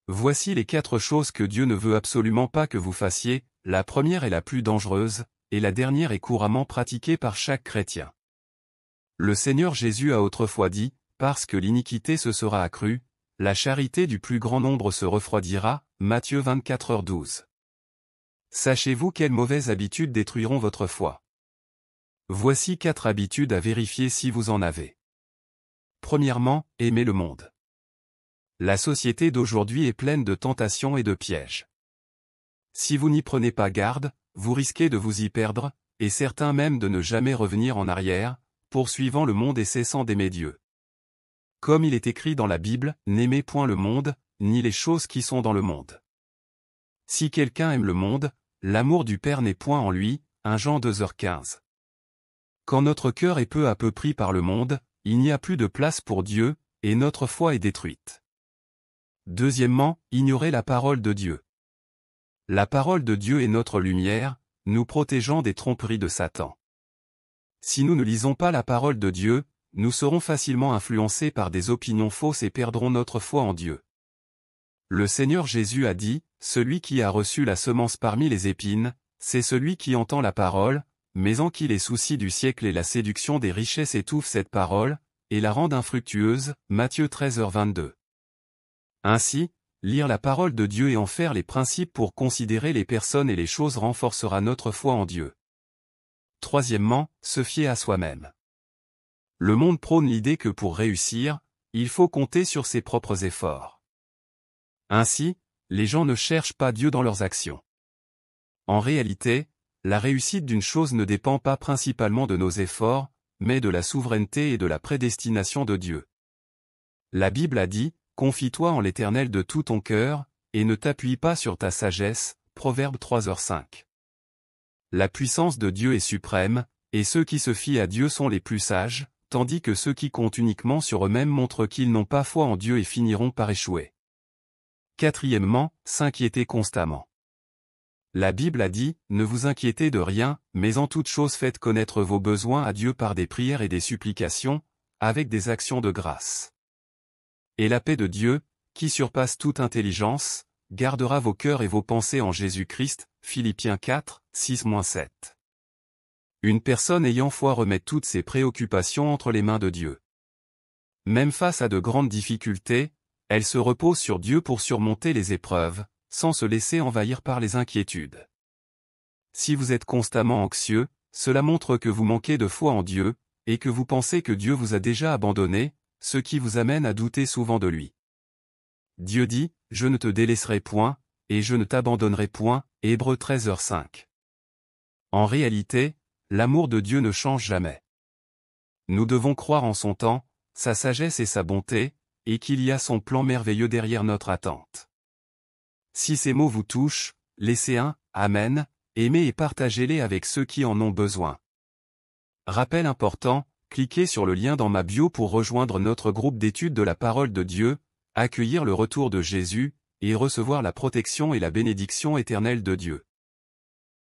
Voici les 4 choses que Dieu ne veut absolument pas que vous fassiez, la première est la plus dangereuse, et la dernière est couramment pratiquée par chaque chrétien. Le Seigneur Jésus a autrefois dit, « Parce que l'iniquité se sera accrue, la charité du plus grand nombre se refroidira » Matthieu 24h12. Sachez-vous quelles mauvaises habitudes détruiront votre foi? Voici 4 habitudes à vérifier si vous en avez. Premièrement, aimez le monde. La société d'aujourd'hui est pleine de tentations et de pièges. Si vous n'y prenez pas garde, vous risquez de vous y perdre, et certains même de ne jamais revenir en arrière, poursuivant le monde et cessant d'aimer Dieu. Comme il est écrit dans la Bible, n'aimez point le monde, ni les choses qui sont dans le monde. Si quelqu'un aime le monde, l'amour du Père n'est point en lui, 1 Jean 2h15. Quand notre cœur est peu à peu pris par le monde, il n'y a plus de place pour Dieu, et notre foi est détruite. Deuxièmement, ignorez la parole de Dieu. La parole de Dieu est notre lumière, nous protégeant des tromperies de Satan. Si nous ne lisons pas la parole de Dieu, nous serons facilement influencés par des opinions fausses et perdrons notre foi en Dieu. Le Seigneur Jésus a dit, « Celui qui a reçu la semence parmi les épines, c'est celui qui entend la parole, mais en qui les soucis du siècle et la séduction des richesses étouffent cette parole, et la rendent infructueuse. » Matthieu 13h22. Ainsi, lire la parole de Dieu et en faire les principes pour considérer les personnes et les choses renforcera notre foi en Dieu. Troisièmement, se fier à soi-même. Le monde prône l'idée que pour réussir, il faut compter sur ses propres efforts. Ainsi, les gens ne cherchent pas Dieu dans leurs actions. En réalité, la réussite d'une chose ne dépend pas principalement de nos efforts, mais de la souveraineté et de la prédestination de Dieu. La Bible a dit, « Confie-toi en l'Éternel de tout ton cœur, et ne t'appuie pas sur ta sagesse » Proverbe 3h5. La puissance de Dieu est suprême, et ceux qui se fient à Dieu sont les plus sages, tandis que ceux qui comptent uniquement sur eux-mêmes montrent qu'ils n'ont pas foi en Dieu et finiront par échouer. Quatrièmement, s'inquiéter constamment. La Bible a dit, « Ne vous inquiétez de rien, mais en toute chose faites connaître vos besoins à Dieu par des prières et des supplications, avec des actions de grâce. Et la paix de Dieu, qui surpasse toute intelligence, gardera vos cœurs et vos pensées en Jésus-Christ. » Philippiens 4, 6-7. Une personne ayant foi remet toutes ses préoccupations entre les mains de Dieu. Même face à de grandes difficultés, elle se repose sur Dieu pour surmonter les épreuves, sans se laisser envahir par les inquiétudes. Si vous êtes constamment anxieux, cela montre que vous manquez de foi en Dieu, et que vous pensez que Dieu vous a déjà abandonné, ce qui vous amène à douter souvent de lui. Dieu dit, « Je ne te délaisserai point, et je ne t'abandonnerai point » Hébreux 13h5. En réalité, l'amour de Dieu ne change jamais. Nous devons croire en son temps, sa sagesse et sa bonté, et qu'il y a son plan merveilleux derrière notre attente. Si ces mots vous touchent, laissez un « Amen », aimez et partagez-les avec ceux qui en ont besoin. Rappel important, cliquez sur le lien dans ma bio pour rejoindre notre groupe d'études de la parole de Dieu, accueillir le retour de Jésus, et recevoir la protection et la bénédiction éternelle de Dieu.